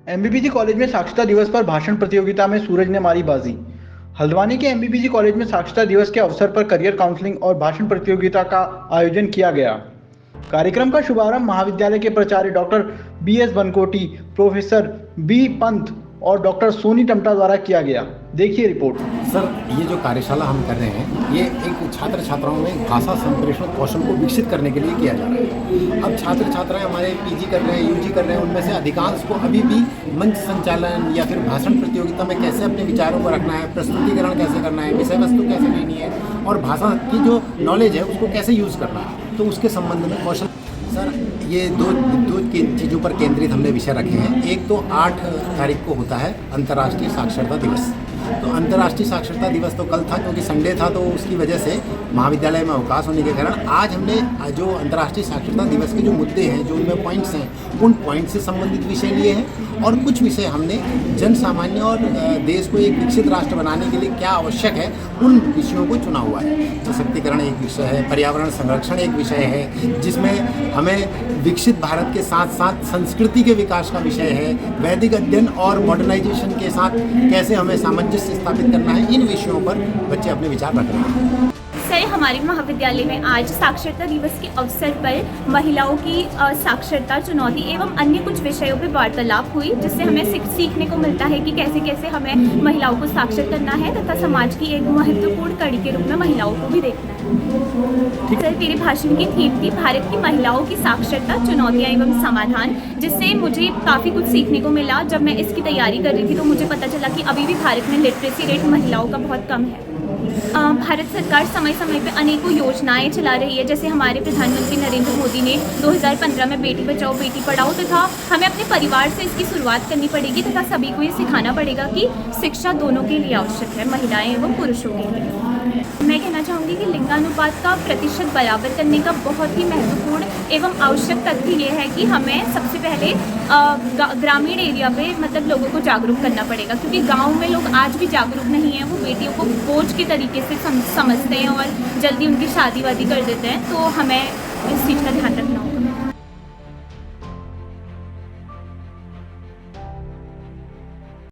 एमबीबीजी college में साक्षरता दिवस पर भाषण प्रतियोगिता में सूरज ने मारी बाजी। हल्द्वानी के एमबीबीजी कॉलेज में साक्षरता दिवस के अवसर पर करियर काउंसलिंग और भाषण प्रतियोगिता का आयोजन किया गया। कार्यक्रम का शुभारंभ महाविद्यालय के प्राचार्य doctor BS Bankoti, professor B Pant और डॉक्टर सोनी टमटा द्वारा किया गया। देखिए रिपोर्ट। सर, ये जो कार्यशाला हम कर रहे हैं ये एक छात्र छात्राओं में भाषा संप्रेषण कौशल को विकसित करने के लिए किया जा रहा है। अब छात्र छात्राएं हमारे पीजी कर रहे हैं, यूजी कर रहे हैं, उनमें से अधिकांश को अभी भी मंच संचालन या फिर भाषण प्रतियोगिता में कैसे अपने विचारों को रखना है, प्रस्तुतिकरण कैसे करना है, विषय वस्तु कैसे लेनी है और भाषा की जो नॉलेज है उसको कैसे यूज़ करना है, तो उसके संबंध में कौशल। सर, ये दो चीज़ों पर केंद्रित हमने विषय रखे हैं। एक तो 8 तारीख को होता है अंतर्राष्ट्रीय साक्षरता दिवस। तो अंतर्राष्ट्रीय साक्षरता दिवस तो कल था, क्योंकि संडे था, तो उसकी वजह से महाविद्यालय में अवकाश होने के कारण आज हमने जो अंतर्राष्ट्रीय साक्षरता दिवस के जो मुद्दे हैं, जो उनमें पॉइंट्स हैं, उन पॉइंट से संबंधित विषय लिए हैं और कुछ विषय हमने जन सामान्य और देश को एक विकसित राष्ट्र बनाने के लिए क्या आवश्यक है उन विषयों को चुना हुआ है। सशक्तिकरण एक विषय है, पर्यावरण संरक्षण एक विषय है, जिसमें हमें विकसित भारत के साथ साथ संस्कृति के विकास का विषय है, वैदिक अध्ययन और मॉडर्नाइजेशन के साथ कैसे हमें सामंजस्य स्थापित करना है। इन विषयों पर बच्चे अपने विचार रख रहे हैं। सर, हमारे महाविद्यालय में आज साक्षरता दिवस के अवसर पर महिलाओं की साक्षरता चुनौती एवं अन्य कुछ विषयों पर वार्तालाप हुई, जिससे हमें सीखने को मिलता है कि कैसे कैसे हमें महिलाओं को साक्षर करना है तथा समाज की एक महत्वपूर्ण कड़ी के रूप में महिलाओं को भी देखना है। सर, मेरे भाषण की थीम थी भारत की महिलाओं की साक्षरता, चुनौतियाँ एवं समाधान, जिससे मुझे काफ़ी कुछ सीखने को मिला। जब मैं इसकी तैयारी कर रही थी तो मुझे पता चला कि अभी भी भारत में लिटरेसी रेट महिलाओं का बहुत कम है। भारत सरकार समय समय पर अनेकों योजनाएं चला रही है, जैसे हमारे प्रधानमंत्री नरेंद्र मोदी ने 2015 में बेटी बचाओ बेटी पढ़ाओ तथा हमें अपने परिवार से इसकी शुरुआत करनी पड़ेगी तथा सभी को ये सिखाना पड़ेगा कि शिक्षा दोनों के लिए आवश्यक है, महिलाएं एवं पुरुषों के लिए। मैं कहना चाहूँगी कि लिंगानुपात का प्रतिशत बराबर करने का बहुत ही महत्वपूर्ण एवं आवश्यक तथ्य ये है कि हमें सबसे पहले ग्रामीण एरिया पे मतलब लोगों को जागरूक करना पड़ेगा, क्योंकि गांव में लोग आज भी जागरूक नहीं हैं। वो बेटियों को बोझ के तरीके से समझते हैं और जल्दी उनकी शादी वादी कर देते हैं, तो हमें इस चीज़ का ध्यान रखना होगा।